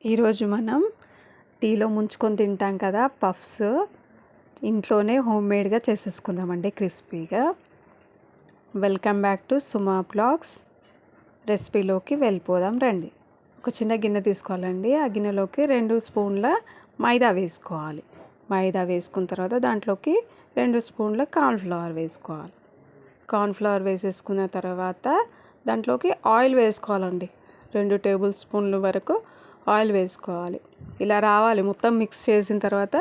ఈరోజు మనం టీలో ముంచుకొని తింటాం కదా పఫ్స్, ఇంట్లోనే హోమ్మేడ్గా చేసేసుకుందామండి క్రిస్పీగా. Welcome back to Suma blogs. రెసిపీలోకి వెళ్ళిపోదాం రండి. ఒక చిన్న గిన్నె తీసుకోవాలండి. ఆ గిన్నెలోకి 2 స్పూన్ల మైదా వేసుకోవాలి. మైదా వేసుకున్న తర్వాత దాంట్లోకి 2 స్పూన్ల కార్న్ఫ్లవర్ వేసుకోవాలి. కార్న్ఫ్లవర్ వేసేసుకున్న తర్వాత దాంట్లోకి ఆయిల్ వేసుకోవాలండి. 2 టేబుల్ స్పూన్ల వరకు ఆయిల్ వేసుకోవాలి. ఇలా రావాలి, మొత్తం మిక్స్ చేసిన తర్వాత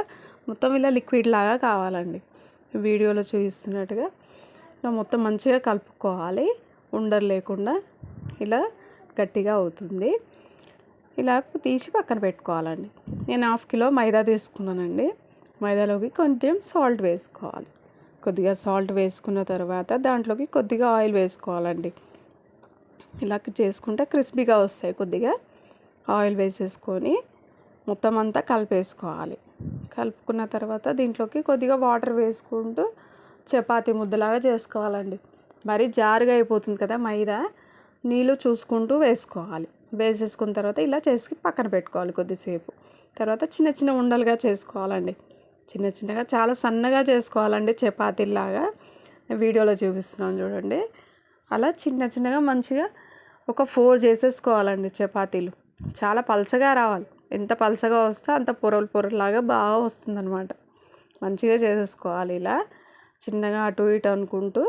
మొత్తం ఇలా లిక్విడ్ లాగా కావాలండి. వీడియోలో చూపిస్తున్నట్టుగా ఇలా మొత్తం మంచిగా కలుపుకోవాలి. ఉండలు లేకుండా ఇలా గట్టిగా అవుతుంది. ఇలా తీసి పక్కన పెట్టుకోవాలండి. నేను 1/2 కిలో మైదా తీసుకున్నానండి. మైదాలోకి కొంచెం సాల్ట్ వేసుకోవాలి. కొద్దిగా సాల్ట్ వేసుకున్న తర్వాత దాంట్లోకి కొద్దిగా ఆయిల్ వేసుకోవాలండి. ఇలా చేసుకుంటే క్రిస్పీగా వస్తాయి. కొద్దిగా ఆయిల్ వేసేసుకొని మొత్తం అంతా కలిపేసుకోవాలి. కలుపుకున్న తర్వాత దీంట్లోకి కొద్దిగా వాటర్ వేసుకుంటూ చపాతీ ముద్దలాగా చేసుకోవాలండి. మరి జారుగా అయిపోతుంది కదా మైదా, నీళ్ళు చూసుకుంటూ వేసుకోవాలి. వేసేసుకున్న తర్వాత ఇలా చేసి పక్కన పెట్టుకోవాలి కొద్దిసేపు. తర్వాత చిన్న చిన్న ఉండలుగా చేసుకోవాలండి. చిన్న చిన్నగా చాలా సన్నగా చేసుకోవాలండి, చపాతీలాగా. వీడియోలో చూపిస్తున్నాను చూడండి. అలా చిన్న చిన్నగా మంచిగా ఒక 4 చేసేసుకోవాలండి చపాతీలు. చాలా పలసగా రావాలి. ఎంత పలసగా వస్తే అంత పొరలు పొరలాగా బాగా వస్తుందన్నమాట. మంచిగా చేసేసుకోవాలి. ఇలా చిన్నగా అటు ఇటు అనుకుంటూ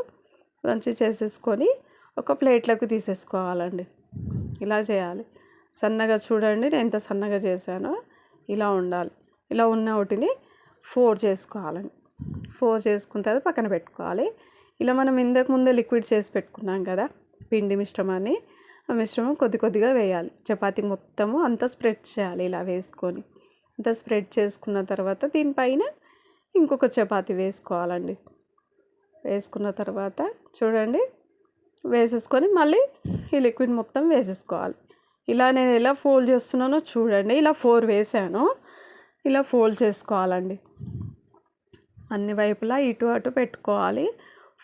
మంచిగా చేసేసుకొని ఒక ప్లేట్లోకి తీసేసుకోవాలండి. ఇలా చేయాలి. సన్నగా చూడండి, నేను ఎంత సన్నగా చేశానో ఇలా ఉండాలి. ఇలా ఉన్న వాటిని 4 చేసుకోవాలండి. 4 చేసుకున్న తర్వాత పక్కన పెట్టుకోవాలి. ఇలా మనం ఇంతకు ముందే లిక్విడ్ చేసి పెట్టుకున్నాం కదా పిండి మిశ్రమాన్ని, ఆ మిశ్రమం కొద్ది కొద్దిగా వేయాలి. చపాతీ మొత్తము అంతా స్ప్రెడ్ చేయాలి. ఇలా వేసుకొని అంతా స్ప్రెడ్ చేసుకున్న తర్వాత దీనిపైన ఇంకొక చపాతీ వేసుకోవాలండి. వేసుకున్న తర్వాత చూడండి వేసేసుకొని మళ్ళీ ఈ లిక్విడ్ మొత్తం వేసేసుకోవాలి. ఇలా నేను ఎలా ఫోల్డ్ చేస్తున్నానో చూడండి. ఇలా 4 వేసాను. ఇలా ఫోల్డ్ చేసుకోవాలండి. అన్ని వైపులా ఇటు అటు పెట్టుకోవాలి.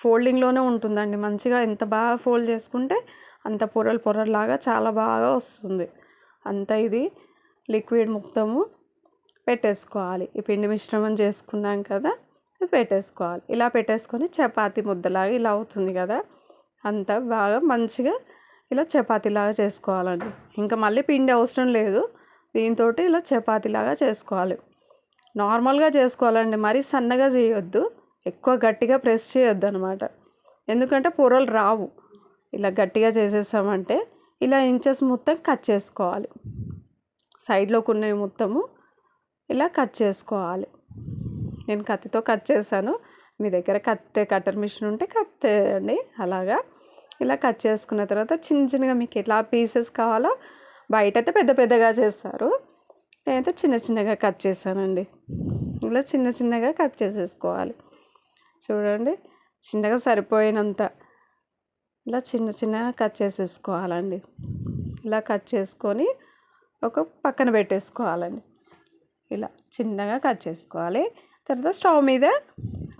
ఫోల్డింగ్లోనే ఉంటుందండి మంచిగా. ఎంత బాగా ఫోల్డ్ చేసుకుంటే అంత పొరలు పొరలాగా చాలా బాగా వస్తుంది. అంతా ఇది లిక్విడ్ మొత్తము పెట్టేసుకోవాలి. ఈ పిండి మిశ్రమం చేసుకున్నాం కదా, అది పెట్టేసుకోవాలి. ఇలా పెట్టేసుకొని చపాతీ ముద్దలాగా ఇలా అవుతుంది కదా, అంతా బాగా మంచిగా ఇలా చపాతీలాగా చేసుకోవాలండి. ఇంకా మళ్ళీ పిండి అవసరం లేదు. దీంతో ఇలా చపాతీలాగా చేసుకోవాలి. నార్మల్గా చేసుకోవాలండి, మరీ సన్నగా చేయొద్దు, ఎక్కువ గట్టిగా ప్రెస్ చేయొద్దు అనమాట. ఎందుకంటే పొరలు రావు. ఇలా గట్టిగా చేసేసామంటే ఇలా ఇంచెస్ మొత్తం కట్ చేసుకోవాలి. సైడ్లోకి ఉన్నవి మొత్తము ఇలా కట్ చేసుకోవాలి. నేను కత్తితో కట్ చేశాను. మీ దగ్గర కట్టర్ మిషన్ ఉంటే కట్ చేయండి. అలాగా ఇలా కట్ చేసుకున్న తర్వాత చిన్న చిన్నగా మీకు ఎట్లా పీసెస్ కావాలో, బయట అయితే పెద్ద పెద్దగా చేస్తారు, నేనైతే చిన్న చిన్నగా కట్ చేశానండి. ఇలా చిన్న చిన్నగా కట్ చేసేసుకోవాలి. చూడండి, చిన్నగా సరిపోయినంత ఇలా చిన్న చిన్నగా కట్ చేసేసుకోవాలండి. ఇలా కట్ చేసుకొని ఒక పక్కన పెట్టేసుకోవాలండి. ఇలా చిన్నగా కట్ చేసుకోవాలి. తర్వాత స్టవ్ మీద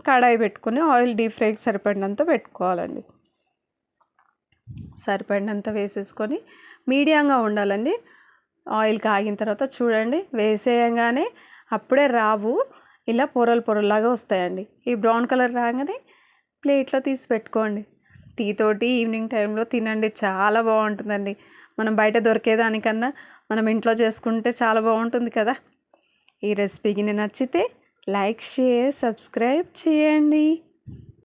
కడాయి పెట్టుకొని ఆయిల్ డీప్ ఫ్రైకి సరిపడినంత పెట్టుకోవాలండి. సరిపడినంత వేసేసుకొని మీడియంగా ఉండాలండి. ఆయిల్ కాగిన తర్వాత చూడండి వేసేయంగానే అప్పుడే రావు, ఇలా పొరలు పొరలాగా వస్తాయండి. ఈ బ్రౌన్ కలర్ రాగానే ప్లేట్లో తీసి పెట్టుకోండి. టీ తోటి ఈవినింగ్ టైంలో తినండి, చాలా బాగుంటుందండి. మనం బయట దొరికేదానికన్నా మనం ఇంట్లో చేసుకుంటే చాలా బాగుంటుంది కదా. ఈ రెసిపీకి నచ్చితే లైక్, షేర్, సబ్స్క్రైబ్ చేయండి.